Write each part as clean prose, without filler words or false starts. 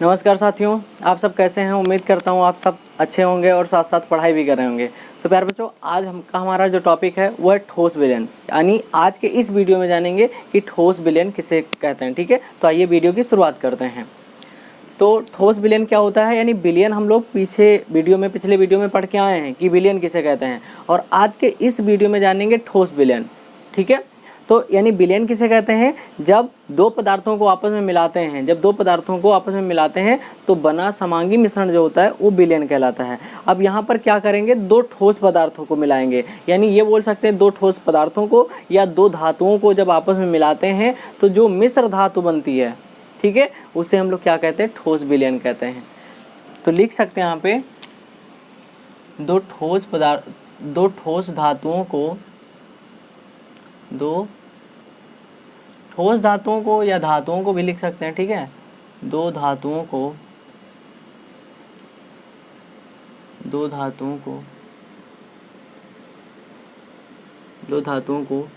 नमस्कार साथियों, आप सब कैसे हैं। उम्मीद करता हूँ आप सब अच्छे होंगे और साथ साथ पढ़ाई भी कर रहे होंगे। तो प्यारे बच्चों, आज हमारा जो टॉपिक है वो है ठोस विलयन। यानी आज के इस वीडियो में जानेंगे कि ठोस विलयन किसे कहते हैं। ठीक है, तो आइए वीडियो की शुरुआत करते हैं। तो ठोस विलयन क्या होता है, यानी विलयन हम लोग पिछले वीडियो में पढ़ के आए हैं कि विलयन किसे कहते हैं, और आज के इस वीडियो में जानेंगे ठोस विलयन। ठीक है, तो यानी विलयन किसे कहते हैं, जब दो पदार्थों को आपस में मिलाते हैं तो बना समांगी मिश्रण जो होता है वो विलयन कहलाता है। अब यहाँ पर क्या करेंगे, दो ठोस पदार्थों को मिलाएंगे, यानी ये बोल सकते हैं दो ठोस पदार्थों को या दो धातुओं को जब आपस में मिलाते हैं तो जो मिश्र धातु बनती है, ठीक है, उसे हम लोग क्या कहते हैं, ठोस विलयन कहते हैं। तो लिख सकते हैं यहाँ पे दो ठोस धातुओं को या धातुओं को भी लिख सकते हैं। ठीक है, दो धातुओं को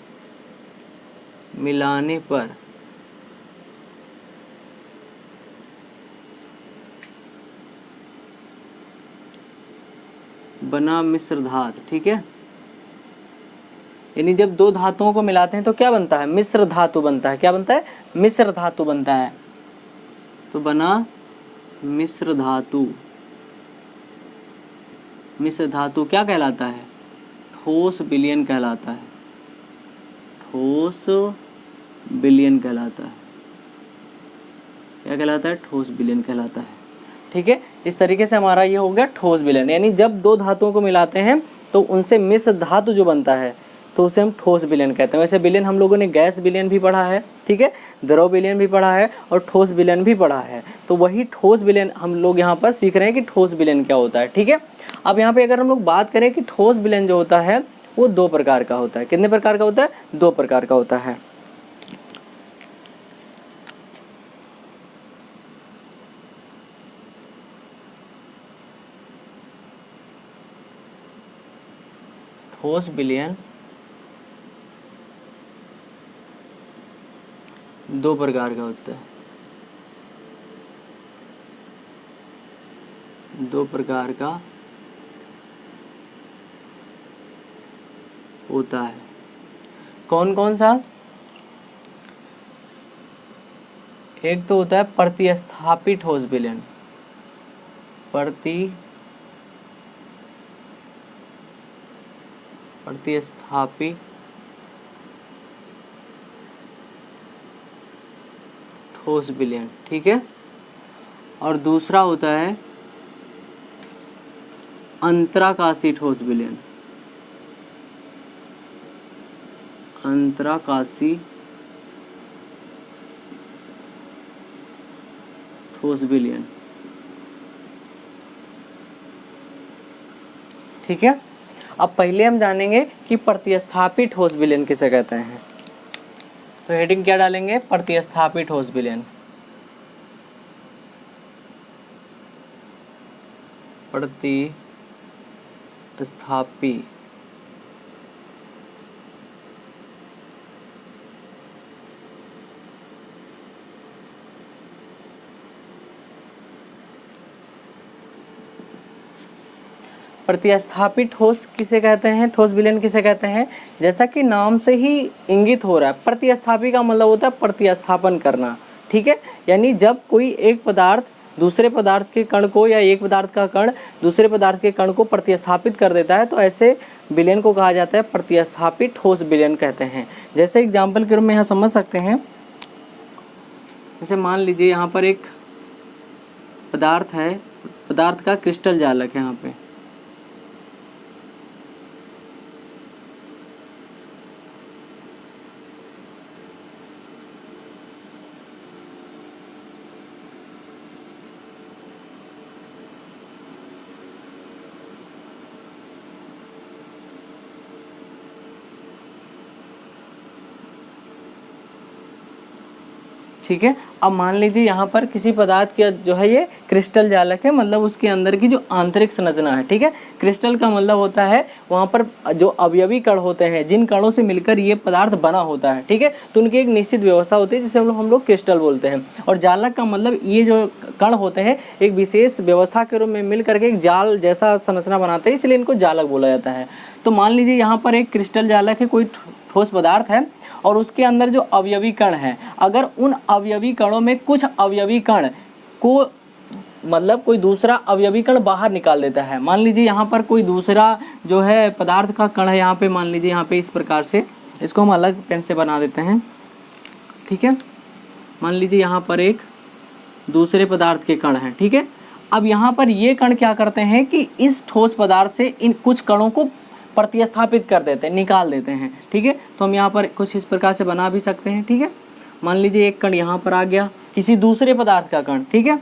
मिलाने पर बना मिश्र धातु। ठीक है, यानी जब दो धातुओं को मिलाते हैं तो क्या बनता है, मिश्र धातु बनता है। क्या बनता है, मिश्र धातु बनता है। तो बना मिश्र धातु क्या कहलाता है, ठोस विलयन कहलाता है। ठोस विलयन कहलाता है। क्या कहलाता है, ठोस विलयन कहलाता है। ठीक है, इस तरीके से हमारा ये हो गया ठोस विलयन। यानी जब दो धातुओं को मिलाते हैं तो उनसे मिश्र धातु जो बनता है तो उसे हम ठोस विलयन कहते हैं। वैसे विलयन हम लोगों ने गैस विलयन भी पढ़ा है, ठीक है, द्रव विलयन भी पढ़ा है और ठोस विलयन भी पढ़ा है। तो वही ठोस विलयन हम लोग यहाँ पर सीख रहे हैं कि ठोस विलयन क्या होता है। ठीक है, अब यहाँ पे अगर हम लोग बात करें कि ठोस विलयन जो होता है वो दो प्रकार का होता है। कितने प्रकार का होता है, दो प्रकार का होता है। ठोस विलयन दो प्रकार का होता है। दो प्रकार का होता है। कौन कौन सा, एक तो होता है प्रतिस्थापी ठोस विलयन। प्रतिस्थापी ठोस विलयन। ठीक है, और दूसरा होता है अंतराकाशी ठोस विलयन। अंतराकाशी ठोस विलयन। ठीक है, अब पहले हम जानेंगे कि प्रतिस्थापी ठोस विलयन किसे कहते हैं। तो हेडिंग क्या डालेंगे, प्रतिस्थापी ठोस विलयन। प्रतिस्थापी प्रतिस्थापी ठोस किसे कहते हैं, ठोस विलयन किसे कहते हैं, जैसा कि नाम से ही इंगित हो रहा है, प्रतिस्थापी का मतलब होता है प्रतिस्थापन करना। ठीक है, यानी जब कोई एक पदार्थ दूसरे पदार्थ के कण को या एक पदार्थ का कण दूसरे पदार्थ के कण को प्रतिस्थापित कर देता है तो ऐसे विलयन को कहा जाता है प्रतिस्थापी ठोस विलयन कहते हैं। जैसे एग्जाम्पल के रूप में यहाँ समझ सकते हैं, जैसे मान लीजिए यहाँ पर एक पदार्थ है, पदार्थ का क्रिस्टल जालक है यहाँ पे। ठीक है। अब मान लीजिए यहाँ पर किसी पदार्थ का जो है ये क्रिस्टल जालक है, मतलब उसके अंदर की जो आंतरिक संरचना है, ठीक है। क्रिस्टल का मतलब होता है वहाँ पर जो अवयवी कण होते हैं, जिन कणों से मिलकर ये पदार्थ बना होता है, ठीक है। तो उनकी एक निश्चित व्यवस्था होती है जिसे हम लोग क्रिस्टल बोलते हैं। और जालक का मतलब ये जो कण होते हैं एक विशेष व्यवस्था के रूप में मिल करके एक जाल जैसा संरचना बनाते हैं, इसलिए इनको जालक बोला जाता है। तो मान लीजिए यहाँ पर एक क्रिस्टल जालक है, कोई ठोस पदार्थ है और उसके अंदर जो अवयवी कण हैं, अगर उन अवयवी कणों में कुछ अवयवी कण को मतलब कोई दूसरा अवयवी कण बाहर निकाल देता है। मान लीजिए यहाँ पर कोई दूसरा जो है पदार्थ का कण है, यहाँ पे मान लीजिए यहाँ पे इस प्रकार से, इसको हम अलग पेन से बना देते हैं, ठीक है। मान लीजिए यहाँ पर एक दूसरे पदार्थ के कण हैं, ठीक है। अब यहाँ पर ये कण क्या करते हैं कि इस ठोस पदार्थ से इन कुछ कणों को प्रतिस्थापित कर देते हैं, निकाल देते हैं, ठीक है। तो हम यहाँ पर कुछ इस प्रकार से बना भी सकते हैं, ठीक है। मान लीजिए एक कण यहाँ पर आ गया किसी दूसरे पदार्थ का कण, ठीक है।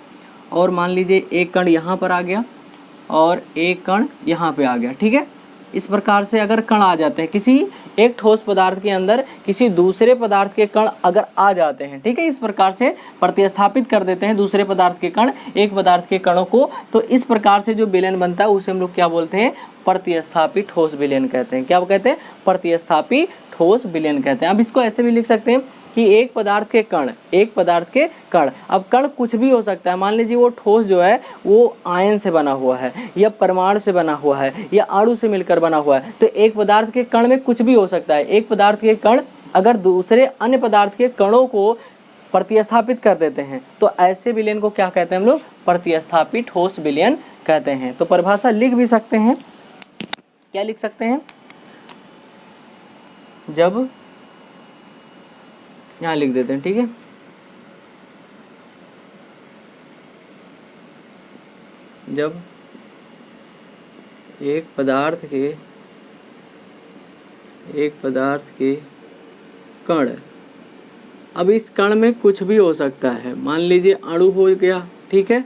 और मान लीजिए एक कण यहाँ पर आ गया और एक कण यहाँ पे आ गया, ठीक है। इस प्रकार से अगर कण आ जाते हैं किसी एक ठोस पदार्थ के अंदर, किसी दूसरे पदार्थ के कण अगर आ जाते हैं, ठीक है, इस प्रकार से प्रतिस्थापित कर देते हैं दूसरे पदार्थ के कण एक पदार्थ के कणों को, तो इस प्रकार से जो विलयन बनता है उसे हम लोग क्या बोलते हैं, प्रतिस्थापित ठोस विलयन कहते हैं। क्या कहते हैं, प्रतिस्थापित ठोस विलयन कहते हैं। अब इसको ऐसे भी लिख सकते हैं कि एक पदार्थ के कण, एक पदार्थ के कण, अब कण कुछ भी हो सकता है। मान लीजिए वो ठोस जो है वो आयन से बना हुआ है या परमाणु से बना हुआ है या अणु से मिलकर बना हुआ है, तो एक पदार्थ के कण में कुछ भी हो सकता है। एक पदार्थ के कण अगर दूसरे अन्य पदार्थ के कणों को प्रतिस्थापित कर देते हैं तो ऐसे विलयन को क्या कहते हैं हम लोग, प्रतिस्थापित ठोस विलयन कहते हैं। तो परिभाषा लिख भी सकते हैं, क्या लिख सकते हैं, जब यहाँ लिख देते हैं, ठीक है। जब एक पदार्थ के कण, अब इस कण में कुछ भी हो सकता है, मान लीजिए अणु हो गया, ठीक है,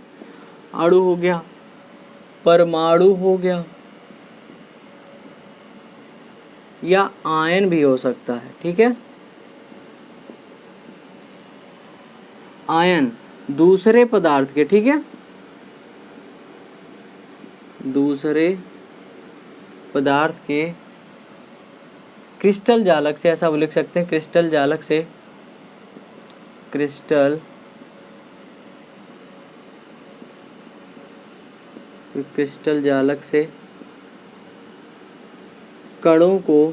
अणु हो गया, परमाणु हो गया या आयन भी हो सकता है, ठीक है। आयन दूसरे पदार्थ के, ठीक है, दूसरे पदार्थ के क्रिस्टल जालक से, ऐसा लिख सकते हैं, क्रिस्टल जालक से, क्रिस्टल जालक से कणों को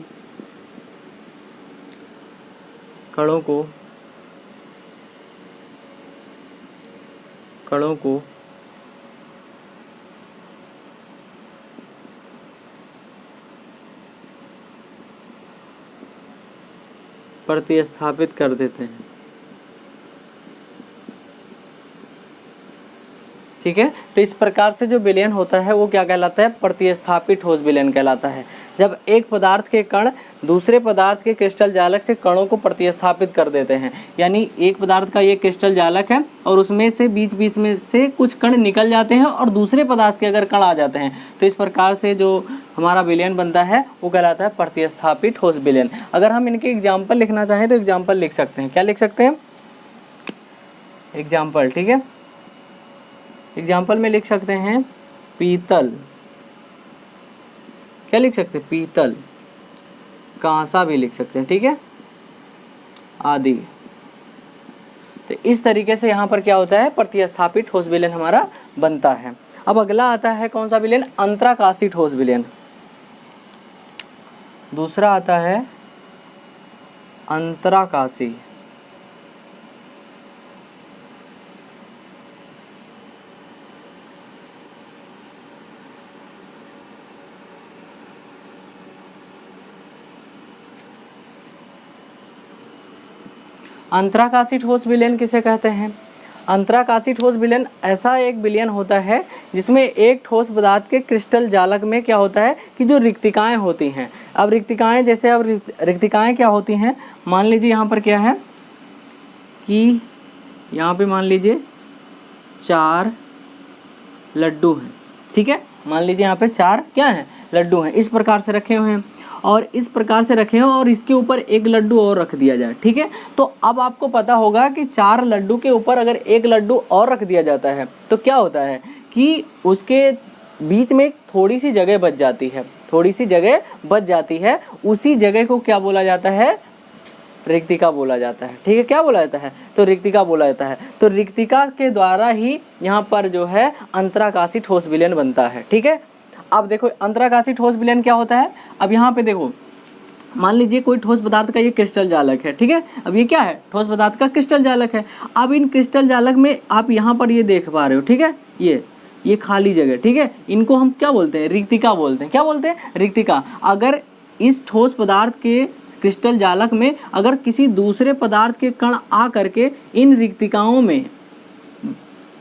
प्रतिस्थापित कर देते हैं, ठीक है। तो इस प्रकार से जो विलयन होता है वो क्या कहलाता है, प्रतिस्थापित ठोस विलयन कहलाता है। जब एक पदार्थ के कण दूसरे पदार्थ के क्रिस्टल जालक से कणों को प्रतिस्थापित कर देते हैं, यानी एक पदार्थ का ये क्रिस्टल जालक है और उसमें से बीच बीच में से कुछ कण निकल जाते हैं और दूसरे पदार्थ के अगर कण आ जाते हैं, तो इस प्रकार से जो हमारा विलयन बनता है वो कहलाता है प्रतिस्थापित ठोस विलयन। अगर हम इनके एग्जाम्पल लिखना चाहें तो एग्जाम्पल लिख सकते हैं, क्या लिख सकते हैं, एग्जाम्पल, ठीक है। एग्जाम्पल में लिख सकते हैं पीतल, क्या लिख सकते हैं, पीतल, कांसा भी लिख सकते हैं, ठीक है, आदि। तो इस तरीके से यहाँ पर क्या होता है, प्रतिस्थापित ठोस विलयन हमारा बनता है। अब अगला आता है कौन सा विलयन, अंतराकाशी ठोस विलयन। दूसरा आता है अंतराकाशी। अंतराकाशी ठोस विलयन किसे कहते हैं, अंतराकाशी ठोस विलयन ऐसा एक विलयन होता है जिसमें एक ठोस पदार्थ के क्रिस्टल जालक में क्या होता है कि जो रिक्तिकाएं होती हैं, अब रिक्तिकाएं जैसे, अब रिक्तिकाएं क्या होती हैं, मान लीजिए यहाँ पर क्या है कि यहाँ पे मान लीजिए 4 लड्डू हैं, ठीक है, मान लीजिए यहाँ पे 4 क्या हैं, लड्डू हैं, इस प्रकार से रखे हुए हैं। और इस प्रकार से रखें और इसके ऊपर एक लड्डू और रख दिया जाए, ठीक है। तो अब आपको पता होगा कि 4 लड्डू के ऊपर अगर एक लड्डू और रख दिया जाता है तो क्या होता है कि उसके बीच में थोड़ी सी जगह बच जाती है, थोड़ी सी जगह बच जाती है। उसी जगह को क्या बोला जाता है? रिक्तिका बोला जाता है, ठीक है। क्या बोला जाता है? तो रिक्तिका बोला जाता है। तो रिक्तिका के द्वारा ही यहाँ पर जो है अंतराकाशी ठोस विलयन बनता है, ठीक है। अब देखो अंतराकाशी ठोस विलयन क्या होता है। अब यहाँ पे देखो, मान लीजिए कोई ठोस पदार्थ का ये क्रिस्टल जालक है, ठीक है। अब ये क्या है? ठोस पदार्थ का क्रिस्टल जालक है। अब इन क्रिस्टल जालक में आप यहाँ पर ये देख पा रहे हो, ठीक है, ये खाली जगह, ठीक है। इनको हम क्या बोलते हैं? रिक्तिका बोलते हैं। क्या बोलते हैं? रिक्तिका। अगर इस ठोस पदार्थ के क्रिस्टल जालक में अगर किसी दूसरे पदार्थ के कण आ करके इन रिक्तिकाओं में,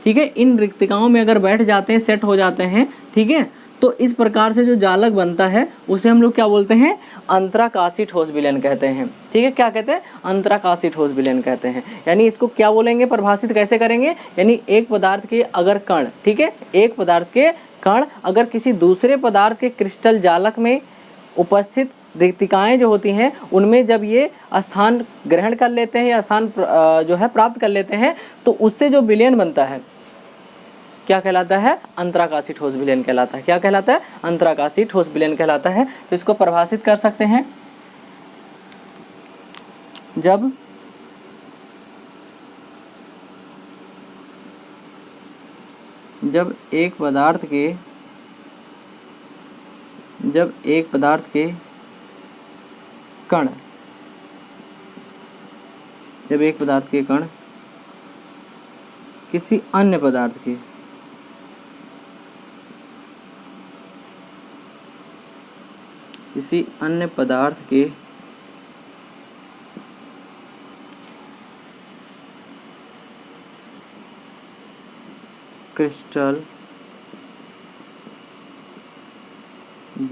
ठीक है, इन रिक्तिकाओं में अगर बैठ जाते हैं, सेट हो जाते हैं, ठीक है, तो इस प्रकार से जो जालक बनता है उसे हम लोग क्या बोलते हैं? अंतराकाशी ठोस विलयन कहते हैं, ठीक है। क्या कहते हैं? अंतराकाशी ठोस विलयन कहते हैं। यानी इसको क्या बोलेंगे, परिभाषित कैसे करेंगे? यानी एक पदार्थ के अगर कण, ठीक है, एक पदार्थ के कण अगर किसी दूसरे पदार्थ के क्रिस्टल जालक में उपस्थित रिक्तिकाएं जो होती हैं उनमें जब ये स्थान ग्रहण कर लेते हैं या स्थान जो है प्राप्त कर लेते हैं, तो उससे जो विलयन बनता है क्या कहलाता है? अंतराकाशी ठोस विलयन कहलाता है। क्या कहलाता है? अंतराकाशी ठोस विलयन कहलाता है। तो इसको परिभाषित कर सकते हैं, जब एक पदार्थ के कण, जब एक पदार्थ के कण किसी अन्य पदार्थ के क्रिस्टल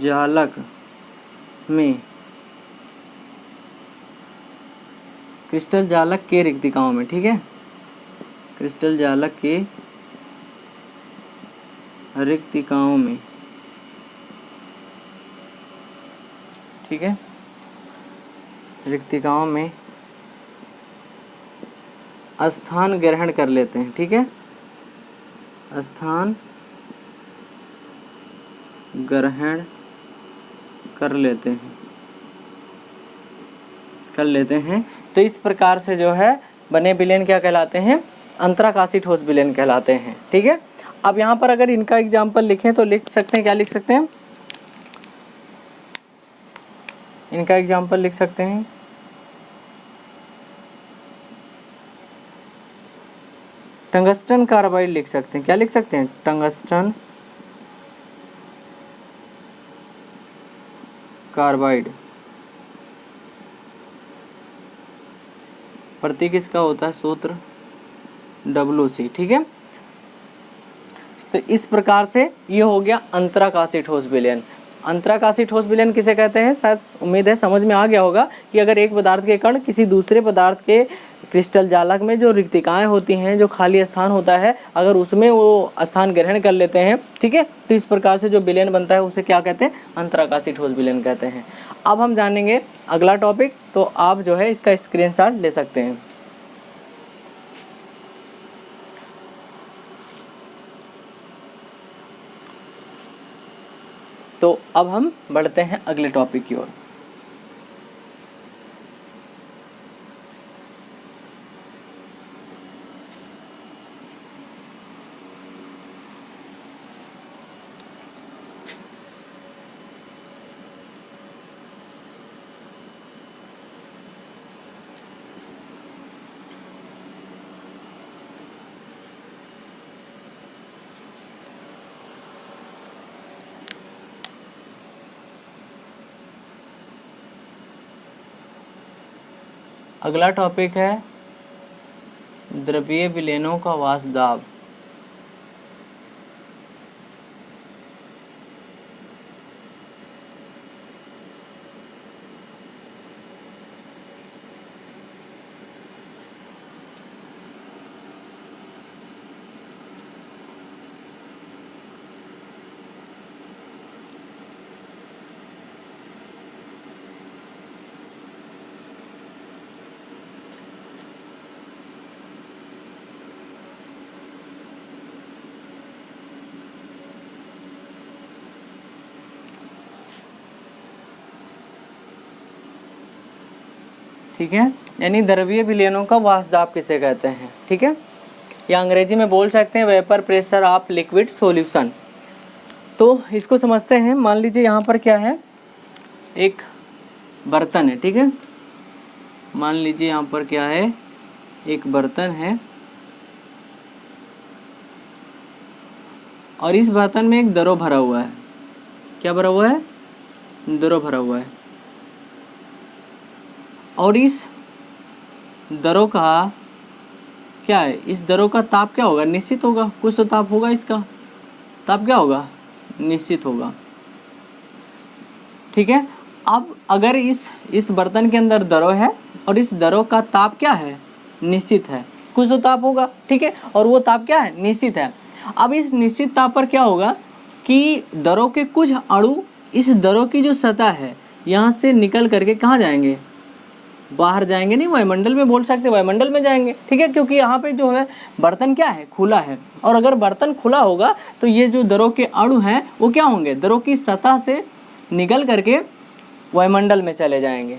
जालक में, क्रिस्टल जालक के रिक्तिकाओं में, ठीक है, क्रिस्टल जालक के रिक्तिकाओं में, ठीक है, रिक्तिकाओं में स्थान ग्रहण कर लेते हैं, ठीक है, स्थान ग्रहण कर लेते हैं। तो इस प्रकार से जो है बने विलयन क्या कहलाते हैं? अंतराकाशी ठोस विलयन कहलाते हैं, ठीक है। अब यहाँ पर अगर इनका एग्जाम्पल लिखें तो लिख सकते हैं, क्या लिख सकते हैं? इनका एग्जाम्पल लिख सकते हैं, टंगस्टन कार्बाइड लिख सकते हैं। क्या लिख सकते हैं? Tungsten carbide. प्रतीक इसका होता है सूत्र WC, ठीक है। तो इस प्रकार से ये हो गया अंतराकाशी ठोस विलयन। अंतराकाशी ठोस विलयन किसे कहते हैं? शायद उम्मीद है समझ में आ गया होगा कि अगर एक पदार्थ के कण किसी दूसरे पदार्थ के क्रिस्टल जालक में जो रिक्तिकाएं होती हैं, जो खाली स्थान होता है, अगर उसमें वो स्थान ग्रहण कर लेते हैं, ठीक है, तो इस प्रकार से जो विलयन बनता है उसे क्या कहते हैं? अंतराकाशी ठोस विलयन कहते हैं। अब हम जानेंगे अगला टॉपिक, तो आप जो है इसका स्क्रीनशॉट ले सकते हैं। तो अब हम बढ़ते हैं अगले टॉपिक की ओर। अगला टॉपिक है द्रवीय विलयनों का वाष्पदाब। ठीक है, यानी द्रवीय विलयनों का वाष्प दाब किसे कहते हैं, ठीक है, या अंग्रेजी में बोल सकते हैं vapour pressure of liquid solution. तो इसको समझते हैं। मान लीजिए यहाँ पर क्या है, एक बर्तन है, ठीक है, मान लीजिए यहाँ पर क्या है, एक बर्तन है और इस बर्तन में एक दरो भरा हुआ है। क्या भरा हुआ है, दरो भरा हुआ है, और इस दरो का क्या है, इस दरो का ताप क्या होगा, निश्चित होगा, कुछ तो ताप होगा, इसका ताप क्या होगा, निश्चित होगा, ठीक है। अब अगर इस बर्तन के अंदर दरो है और इस दरो का ताप क्या है, निश्चित है, कुछ तो ताप होगा, ठीक है, और वो ताप क्या है, निश्चित है। अब इस निश्चित ताप पर क्या होगा कि दरो के कुछ अणु इस दरो की जो सतह है यहाँ से निकल करके कहाँ जाएंगे, बाहर जाएंगे, नहीं वायुमंडल में बोल सकते, वायुमंडल में जाएंगे, ठीक है, क्योंकि यहाँ पे जो है बर्तन क्या है, खुला है, और अगर बर्तन खुला होगा तो ये जो दरो के अणु हैं वो क्या होंगे, दरो की सतह से निकल करके वायुमंडल में चले जाएंगे।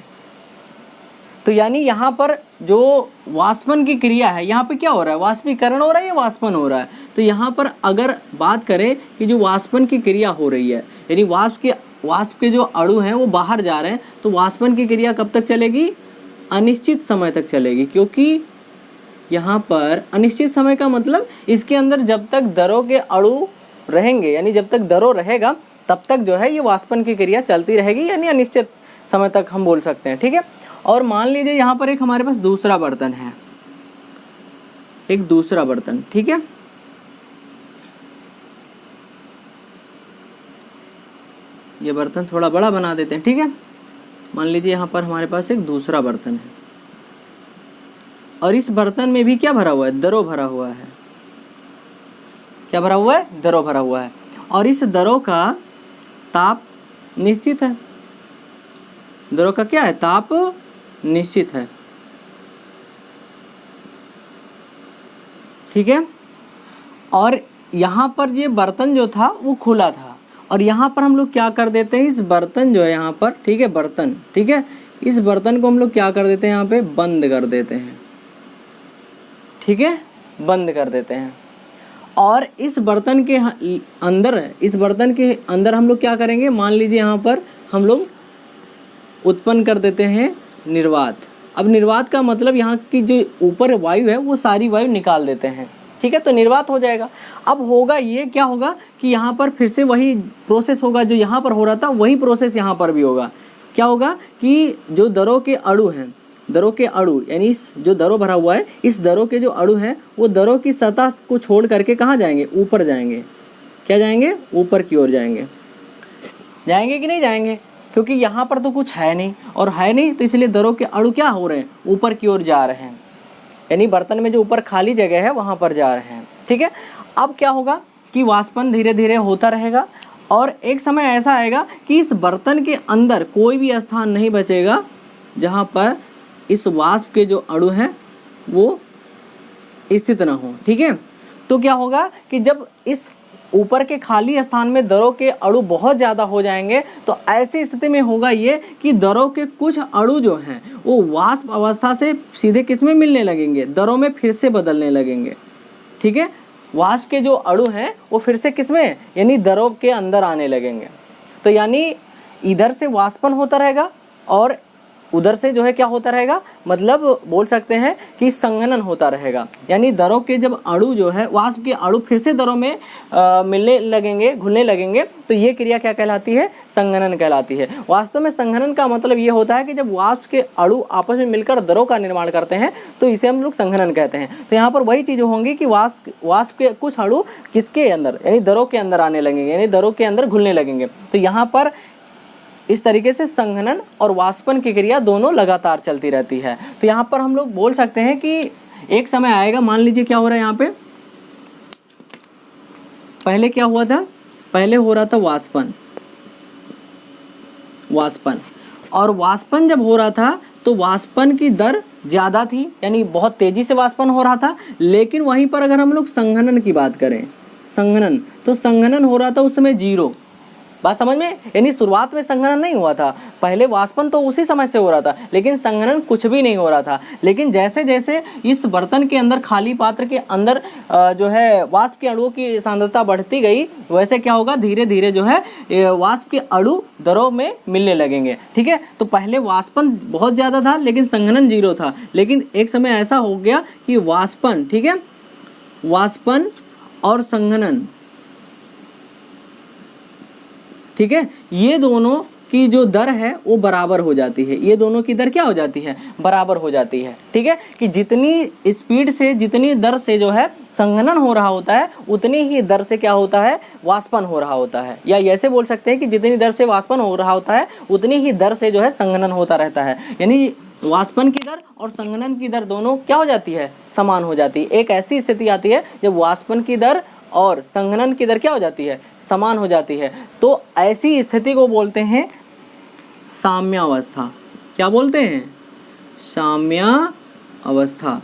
तो यानी यहाँ पर जो वाष्पन की क्रिया है, यहाँ पे क्या हो रहा है, वाष्पीकरण हो रहा है या वाष्पन हो रहा है। तो यहाँ पर अगर बात करें कि जो वाष्पन की क्रिया हो रही है, यानी वाष्प के जो अणु हैं वो बाहर जा रहे हैं, तो वाष्पन की क्रिया कब तक चलेगी, अनिश्चित समय तक चलेगी, क्योंकि यहाँ पर अनिश्चित समय का मतलब इसके अंदर जब तक दरों के अणु रहेंगे, यानी जब तक दरो रहेगा तब तक जो है ये वाष्पन की क्रिया चलती रहेगी, यानी अनिश्चित समय तक हम बोल सकते हैं, ठीक है। और मान लीजिए यहाँ पर एक हमारे पास दूसरा बर्तन है, एक दूसरा बर्तन, ठीक है, ये बर्तन थोड़ा बड़ा बना देते हैं, ठीक है। मान लीजिए यहाँ पर हमारे पास एक दूसरा बर्तन है और इस बर्तन में भी क्या भरा हुआ है, दरो भरा हुआ है। क्या भरा हुआ है, दरो भरा हुआ है, और इस दरो का ताप निश्चित है, दरो का क्या है, ताप निश्चित है, ठीक है। और यहाँ पर ये बर्तन जो था वो खुला था, और यहाँ पर हम लोग क्या कर देते हैं, इस बर्तन जो है यहाँ पर, ठीक है, बर्तन, ठीक है, इस बर्तन को हम लोग क्या कर देते हैं, यहाँ पे बंद कर देते हैं, ठीक है, बंद कर देते हैं। और इस बर्तन के अंदर हम लोग क्या करेंगे, मान लीजिए यहाँ पर हम लोग उत्पन्न कर देते हैं निर्वात। अब निर्वात का मतलब यहाँ की जो ऊपर वायु है वो सारी वायु निकाल देते हैं, ठीक है, तो निर्वात हो जाएगा। अब होगा ये, क्या होगा कि यहाँ पर फिर से वही प्रोसेस होगा जो यहाँ पर हो रहा था, वही प्रोसेस यहाँ पर भी होगा। क्या होगा कि जो दरों के अणु हैं, दरों के अणु यानी इस जो दरो भरा हुआ है, इस दरों के जो अणु हैं वो दरों की सतह को छोड़ करके कहाँ जाएंगे, ऊपर जाएंगे। क्या जाएंगे, ऊपर की ओर जाएंगे, जाएंगे कि नहीं जाएंगे, क्योंकि यहाँ पर तो कुछ है नहीं, और है नहीं तो इसलिए दरों के अणु क्या हो रहे हैं, ऊपर की ओर जा रहे हैं, यानी बर्तन में जो ऊपर खाली जगह है वहाँ पर जा रहे हैं, ठीक है। अब क्या होगा कि वाष्पन धीरे धीरे होता रहेगा, और एक समय ऐसा आएगा कि इस बर्तन के अंदर कोई भी स्थान नहीं बचेगा जहाँ पर इस वाष्प के जो अणु हैं वो स्थित न हो, ठीक है। तो क्या होगा कि जब इस ऊपर के खाली स्थान में दरों के अणु बहुत ज़्यादा हो जाएंगे, तो ऐसी स्थिति में होगा ये कि दरों के कुछ अणु जो हैं वो वाष्प अवस्था से सीधे किस में मिलने लगेंगे, दरों में फिर से बदलने लगेंगे, ठीक है। वाष्प के जो अणु हैं वो फिर से किस में, यानी दरों के अंदर आने लगेंगे। तो यानी इधर से वाष्पन होता रहेगा और उधर से जो है क्या होता रहेगा, मतलब बोल सकते हैं कि संघनन होता रहेगा, यानी दरों के जब अणु जो है, वाष्प के अणु फिर से दरों में मिलने लगेंगे, घुलने लगेंगे, तो ये क्रिया क्या कहलाती है, संघनन कहलाती है। वास्तव में संघनन का मतलब ये होता है कि जब वाष्प के अणु आपस में मिलकर दरों का निर्माण करते हैं तो इसे हम लोग संघनन कहते हैं। तो यहाँ पर वही चीज़ होंगी कि वाष्प के कुछ अणु किसके अंदर, यानी दरों के अंदर आने लगेंगे, यानी दरों के अंदर घुलने लगेंगे। तो यहाँ पर इस तरीके से संघनन और वाष्पन की क्रिया दोनों लगातार चलती रहती है। तो यहाँ पर हम लोग बोल सकते हैं कि एक समय आएगा, मान लीजिए क्या हो रहा है यहाँ पे, पहले क्या हुआ था, पहले हो रहा था वाष्पन, और वाष्पन जब हो रहा था तो वाष्पन की दर ज़्यादा थी, यानी बहुत तेज़ी से वाष्पन हो रहा था। लेकिन वहीं पर अगर हम लोग संघनन की बात करें, संघनन, तो संघनन हो रहा था उस समय 0, बात समझ में? यानी शुरुआत में संघनन नहीं हुआ था, पहले वाष्पन तो उसी समय से हो रहा था, लेकिन संघनन कुछ भी नहीं हो रहा था। लेकिन जैसे जैसे इस बर्तन के अंदर, खाली पात्र के अंदर जो है वाष्प के अणुओं की सांद्रता बढ़ती गई, वैसे क्या होगा, धीरे धीरे जो है वाष्प के अणु द्रव में मिलने लगेंगे। ठीक है, तो पहले वाष्पन बहुत ज़्यादा था लेकिन संघनन 0 था, लेकिन एक समय ऐसा हो गया कि वाष्पन, ठीक है, वाष्पन और संघनन, ठीक है, ये दोनों की जो दर है वो बराबर हो जाती है। ये दोनों की दर क्या हो जाती है, बराबर हो जाती है। ठीक है, कि जितनी स्पीड से, जितनी दर से जो है संघनन हो रहा होता है, उतनी ही दर से क्या होता है, वाष्पन हो रहा होता है। या ऐसे बोल सकते हैं कि जितनी दर से वाष्पन हो रहा होता है उतनी ही दर से जो है संघनन होता रहता है। यानी वाष्पन की दर और संघनन की दर दोनों क्या हो जाती है, समान हो जाती है। एक ऐसी स्थिति आती है जब वाष्पन की दर और संघनन की दर क्या हो जाती है, समान हो जाती है। तो ऐसी स्थिति को बोलते हैं साम्यावस्था। क्या बोलते हैं, साम्यावस्था।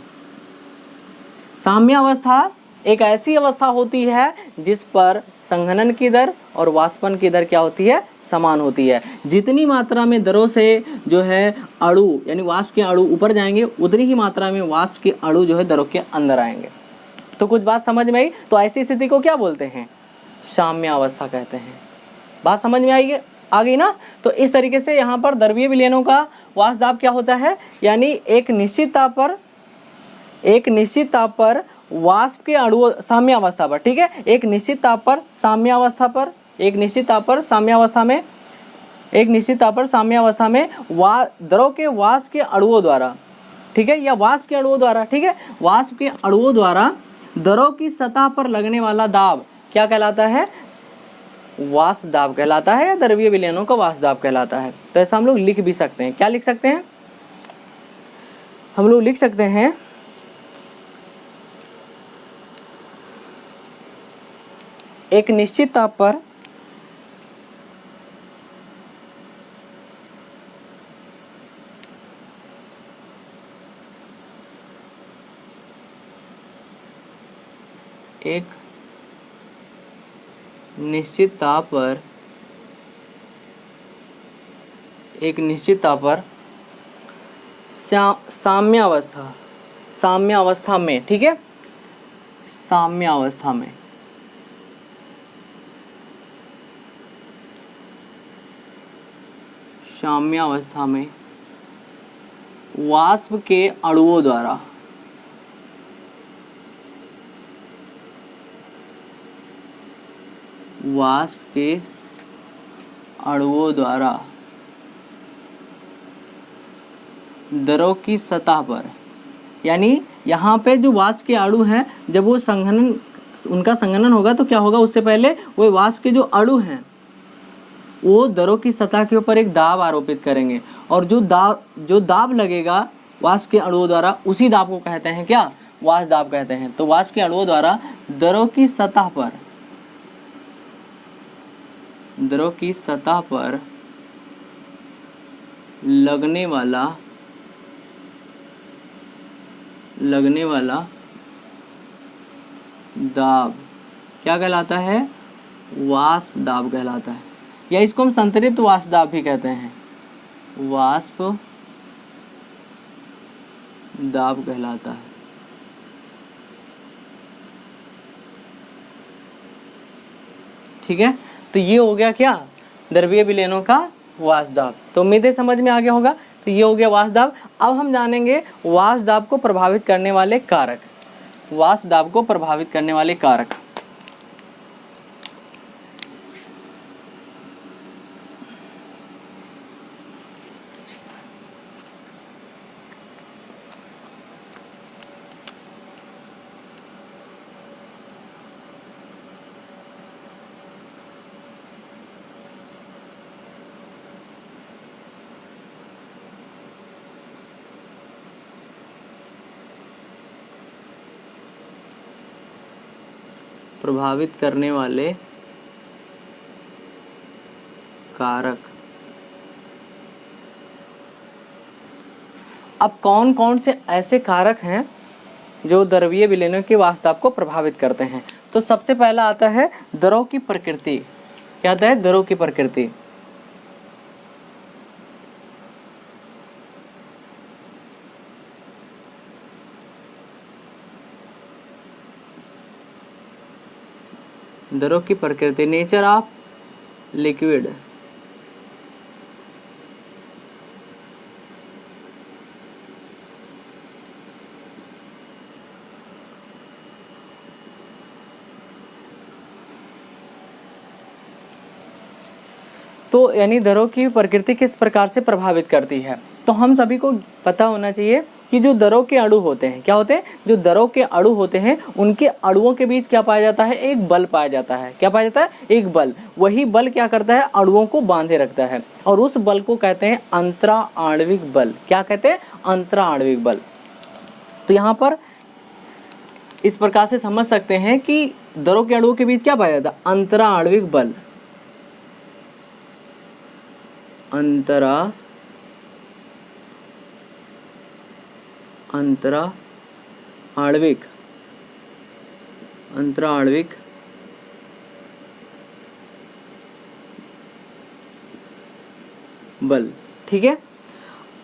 साम्यावस्था एक ऐसी अवस्था होती है जिस पर संघनन की दर और वाष्पन की दर क्या होती है, समान होती है। जितनी मात्रा में दरों से जो है अणु, यानी वाष्प के अणु ऊपर जाएंगे, उतनी ही मात्रा में वाष्प के अणु जो है दरों के अंदर आएंगे। तो कुछ बात समझ में आई? तो ऐसी स्थिति को क्या बोलते हैं, साम्यावस्था कहते हैं। बात समझ में आई, आ गई ना? तो इस तरीके से यहाँ पर द्रवीय विलयनों का वाष्प दाब क्या होता है, यानी एक निश्चित ताप पर वाष्प के अणुओं, साम्यावस्था पर, ठीक है, एक निश्चित ताप पर साम्यावस्था में द्रव के वाष्प के अणुओं द्वारा, ठीक है, या वाष्प के अणुओं द्वारा, ठीक है, वाष्प के अणुओं द्वारा द्रव की सतह पर लगने वाला दाब क्या कहलाता है, वाष्प दाब कहलाता है, या द्रवीय विलयनों का वाष्प दाब कहलाता है। तो ऐसा हम लोग लिख भी सकते हैं। क्या लिख सकते हैं, हम लोग लिख सकते हैं एक निश्चित ताप पर साम्यावस्था में, ठीक है, साम्यावस्था में वाष्प के अणुओं द्वारा द्रव की सतह पर, यानी यहाँ पे जो वाष्प के अणु हैं, जब वो उनका संघनन होगा तो क्या होगा, उससे पहले वो वाष्प के जो अणु हैं वो द्रव की सतह के ऊपर एक दाब आरोपित करेंगे, और जो दाब लगेगा वाष्प के अणुओं द्वारा, उसी दाब को कहते हैं क्या, वाष्प दाब कहते हैं। तो वाष्प के अणुओं द्वारा द्रव की सतह पर लगने वाला दाब क्या कहलाता है, वाष्प दाब कहलाता है, या इसको हम संतृप्त वाष्प दाब भी कहते हैं, वाष्प दाब कहलाता है। ठीक है, तो ये हो गया क्या, द्रवीय विलयनों का वाष्प दाब। तो उम्मीद है समझ में आ गया होगा। तो ये हो गया वाष्प दाब। अब हम जानेंगे वाष्प दाब को प्रभावित करने वाले कारक। प्रभावित करने वाले कारक। अब कौन कौन से ऐसे कारक हैं जो द्रवीय विलयनों के वाष्प दाब को प्रभावित करते हैं? तो सबसे पहला आता है द्रव की प्रकृति। क्या आता है? दरों की प्रकृति। दरों की प्रकृति, नेचर ऑफ लिक्विड। तो यानी दरों की प्रकृति किस प्रकार से प्रभावित करती है? तो हम सभी को पता होना चाहिए कि जो दरों के अणु होते हैं, क्या होते हैं? जो दरों के अणु होते हैं उनके अणुओं के बीच क्या पाया जाता है? एक बल पाया जाता है। क्या पाया जाता है? एक बल। वही बल क्या करता है? अणुओं को बांधे रखता है और उस बल को कहते हैं अंतरा आणविक बल। क्या कहते हैं? अंतरा आणविक बल। तो यहाँ पर इस प्रकार से समझ सकते हैं कि दरों के अणुओं के बीच क्या पाया जाता है? अंतरा आणविक बल। अंतरा आणविक बल। ठीक है।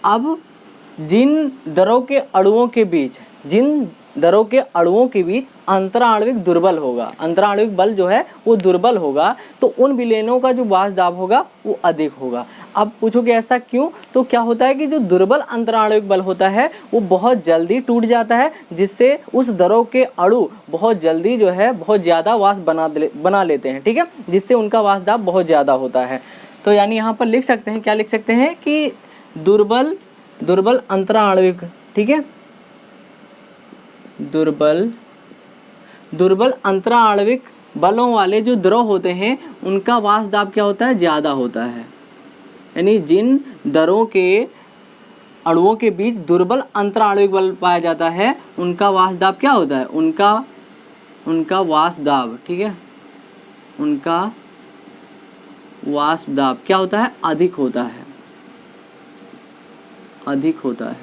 अब जिन दरों के अणुओं के बीच अंतराणविक दुर्बल होगा, अंतराणविक बल जो है वो दुर्बल होगा, तो उन विलयनों का जो वाष्प दाब होगा वो अधिक होगा। अब पूछोगे ऐसा क्यों? तो क्या होता है कि जो दुर्बल अंतराणविक बल होता है वो बहुत जल्दी टूट जाता है, जिससे उस दरों के अणु बहुत जल्दी जो है बहुत ज़्यादा वाष्प बना लेते हैं। ठीक है, जिससे उनका वाष्प दाब बहुत ज़्यादा होता है। तो यानी यहाँ पर लिख सकते हैं, क्या लिख सकते हैं कि दुर्बल अंतराणविक, ठीक है, दुर्बल अंतराणविक बलों वाले जो द्रव होते हैं उनका वाष्प दाब क्या होता है? ज़्यादा होता है। यानी जिन दरों के अणुओं के बीच दुर्बल अंतराणविक बल पाया जाता है उनका वाष्प दाब क्या होता है? उनका वाष्प दाब, ठीक है, उनका वाष्प दाब क्या होता है? अधिक होता है।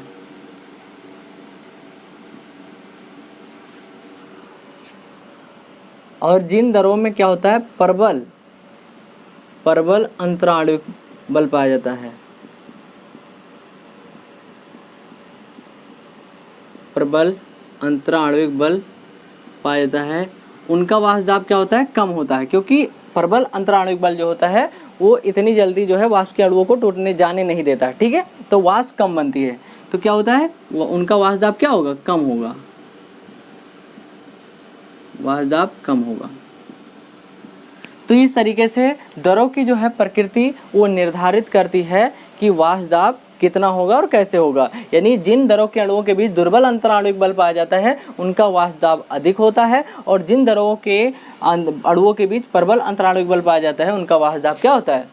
और जिन दरों में क्या होता है? प्रबल अंतराणविक बल पाया जाता है, प्रबल अंतराणविक बल पाया जाता है, उनका वाष्प दाब क्या होता है? कम होता है, क्योंकि प्रबल अंतराणविक बल जो होता है वो इतनी जल्दी जो है वाष्प के अणुओं को टूटने जाने नहीं देता। ठीक है, तो वाष्प कम बनती है, तो क्या होता है? उनका वाष्प दाब क्या होगा? कम होगा, वाष्प दाब कम होगा। तो इस तरीके से दरों की जो है प्रकृति वो निर्धारित करती है कि वाष्प दाब कितना होगा और कैसे होगा। यानी जिन दरों के अणुओं के बीच दुर्बल अंतराणविक बल पाया जाता है उनका वाष्प दाब अधिक होता है, और जिन दरों के अणुओं के बीच प्रबल अंतराणविक बल पाया जाता है उनका वाष्प दाब क्या होता है?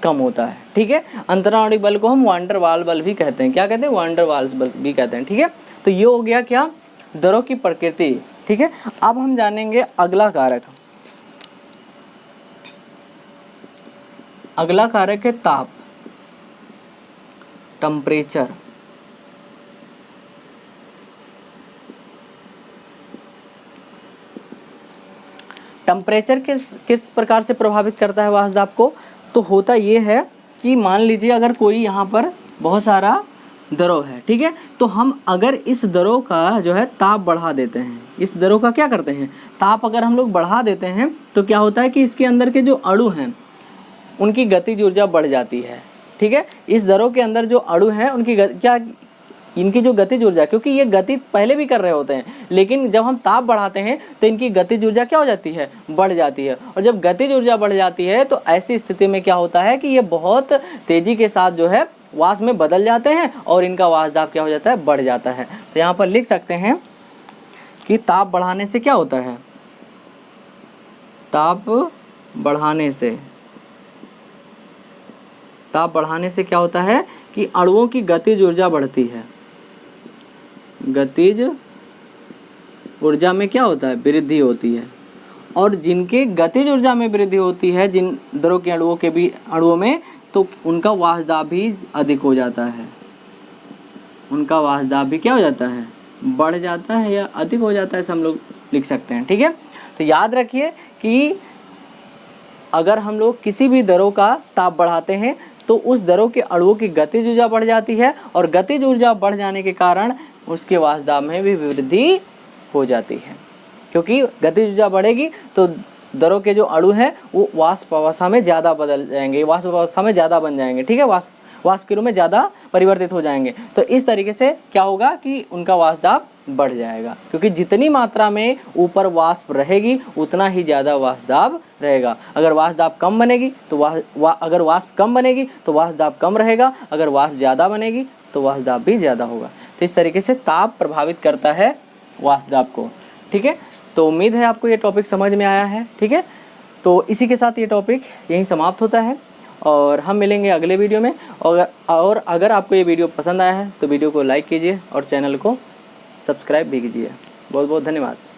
कम होता है। ठीक है, अंतराणविक बल को हम वान डर वाल्स बल भी कहते हैं। क्या कहते हैं? वान डर वाल्स बल भी कहते हैं। ठीक है, तो ये हो गया क्या? दरों की प्रकृति। ठीक है, अब हम जानेंगे अगला कारक। अगला कारक है ताप, टेम्परेचर। टेम्परेचर किस प्रकार से प्रभावित करता है वाष्प दाब को? तो होता ये है कि मान लीजिए अगर कोई यहाँ पर बहुत सारा दरों है, ठीक है, तो हम अगर इस दरों का जो है ताप बढ़ा देते हैं, इस दरों का क्या करते हैं? ताप अगर हम लोग बढ़ा देते हैं तो क्या होता है कि इसके अंदर के जो अणु हैं उनकी गतिज ऊर्जा बढ़ जाती है। ठीक है, इस दरों के अंदर जो अणु हैं उनकी इनकी जो गतिज ऊर्जा, क्योंकि ये गति पहले भी कर रहे होते हैं, लेकिन जब हम ताप बढ़ाते हैं तो इनकी गतिज ऊर्जा क्या हो जाती है? बढ़ जाती है। और जब गतिज ऊर्जा बढ़ जाती है तो ऐसी स्थिति में क्या होता है कि ये बहुत तेजी के साथ जो है वाष्प में बदल जाते हैं और इनका वाष्प दाब क्या हो जाता है? बढ़ जाता है। तो यहाँ पर लिख सकते हैं कि ताप बढ़ाने से क्या होता है? ताप बढ़ाने से क्या होता है कि अणुओं की गतिज ऊर्जा बढ़ती है। गतिज ऊर्जा में क्या होता है? वृद्धि होती है। और जिनके गतिज ऊर्जा में वृद्धि होती है, जिन दरों के अणुओं में, तो उनका वाष्प दाब भी अधिक हो जाता है। उनका वाष्प दाब भी क्या हो जाता है? बढ़ जाता है या अधिक हो जाता है, हम लोग लिख सकते हैं। ठीक है, तो याद रखिए कि अगर हम लोग किसी भी दरों का ताप बढ़ाते हैं तो उस दरों के अणुओं की गतिज ऊर्जा बढ़ जाती है और गतिज ऊर्जा बढ़ जाने के कारण उसके वाष्प दाब में भी वृद्धि हो जाती है। क्योंकि गतिज ऊर्जा बढ़ेगी तो दरों के जो अणु हैं वो वाष्प अवस्था में ज़्यादा बदल जाएंगे, वाष्प अवस्था में ज़्यादा बन जाएंगे, ठीक है, वाष्प के रूप में ज़्यादा परिवर्तित हो जाएंगे। तो इस तरीके से क्या होगा कि उनका वाष्प दाब बढ़ जाएगा, क्योंकि जितनी मात्रा में ऊपर वाष्प रहेगी उतना ही ज़्यादा वाष्प दाब रहेगा। अगर वाष्प दाब कम बनेगी तो अगर वाष्प कम बनेगी तो वाष्प दाब कम रहेगा, अगर वाष्प ज़्यादा बनेगी तो वाष्प दाब भी ज़्यादा होगा। तो इस तरीके से ताप प्रभावित करता है वाष्प दाब को, ठीक है। तो उम्मीद है आपको ये टॉपिक समझ में आया है, ठीक है। तो इसी के साथ ये टॉपिक यहीं समाप्त होता है और हम मिलेंगे अगले वीडियो में। और अगर आपको ये वीडियो पसंद आया है तो वीडियो को लाइक कीजिए और चैनल को सब्सक्राइब भी कीजिए। बहुत बहुत धन्यवाद।